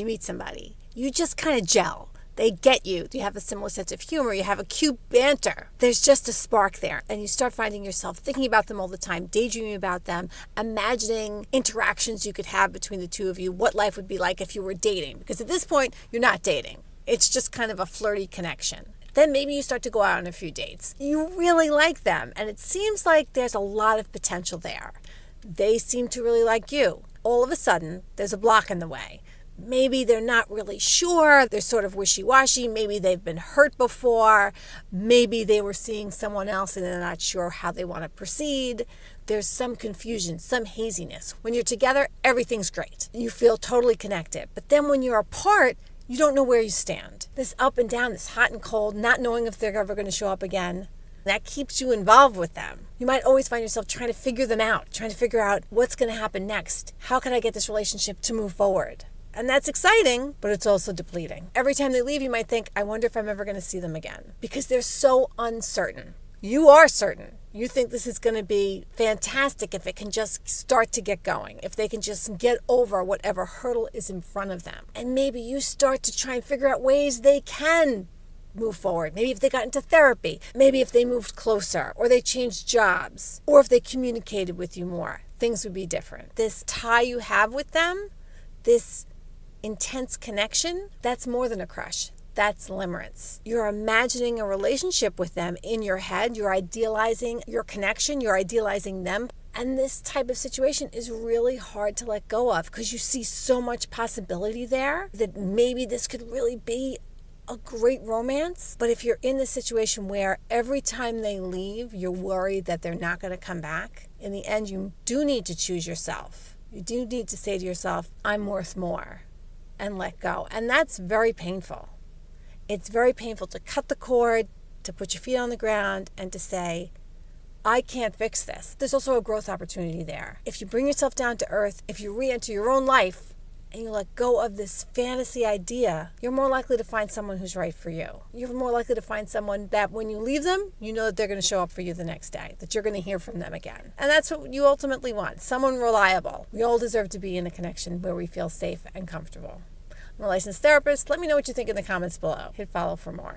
You meet somebody. You just kind of gel. They get you. You have a similar sense of humor. You have a cute banter. There's just a spark there. And you start finding yourself thinking about them all the time, daydreaming about them, imagining interactions you could have between the two of you, what life would be like if you were dating. Because at this point, you're not dating. It's just kind of a flirty connection. Then maybe you start to go out on a few dates. You really like them, and it seems like there's a lot of potential there. They seem to really like you. All of a sudden, there's a block in the way. Maybe they're not really sure. They're sort of wishy-washy. Maybe they've been hurt before. Maybe they were seeing someone else and they're not sure how they want to proceed. There's some confusion, some haziness. When you're together, everything's great. You feel totally connected. But then when you're apart, you don't know where you stand. This up and down, this hot and cold, not knowing if they're ever going to show up again. That keeps you involved with them. You might always find yourself trying to figure them out, trying to figure out what's going to happen next. How can I get this relationship to move forward? And that's exciting, but it's also depleting. Every time they leave, you might think, I wonder if I'm ever going to see them again. Because they're so uncertain. You are certain. You think this is going to be fantastic if it can just start to get going, if they can just get over whatever hurdle is in front of them. And maybe you start to try and figure out ways they can move forward. Maybe if they got into therapy, maybe if they moved closer, or they changed jobs, or if they communicated with you more, things would be different. This tie you have with them, this intense connection, that's more than a crush. That's limerence. You're imagining a relationship with them in your head. You're idealizing your connection. You're idealizing them. And this type of situation is really hard to let go of because you see so much possibility there that maybe this could really be a great romance. But if you're in the situation where every time they leave, you're worried that they're not going to come back, in the end, you do need to choose yourself. You do need to say to yourself, I'm worth more, and let go. And that's very painful. It's very painful to cut the cord, to put your feet on the ground, and to say, I can't fix this. There's also a growth opportunity there. If you bring yourself down to earth, if you re-enter your own life, and you let go of this fantasy idea, you're more likely to find someone who's right for you. You're more likely to find someone that when you leave them, you know that they're going to show up for you the next day, that you're going to hear from them again. And that's what you ultimately want, someone reliable. We all deserve to be in a connection where we feel safe and comfortable. I'm a licensed therapist. Let me know what you think in the comments below. Hit follow for more.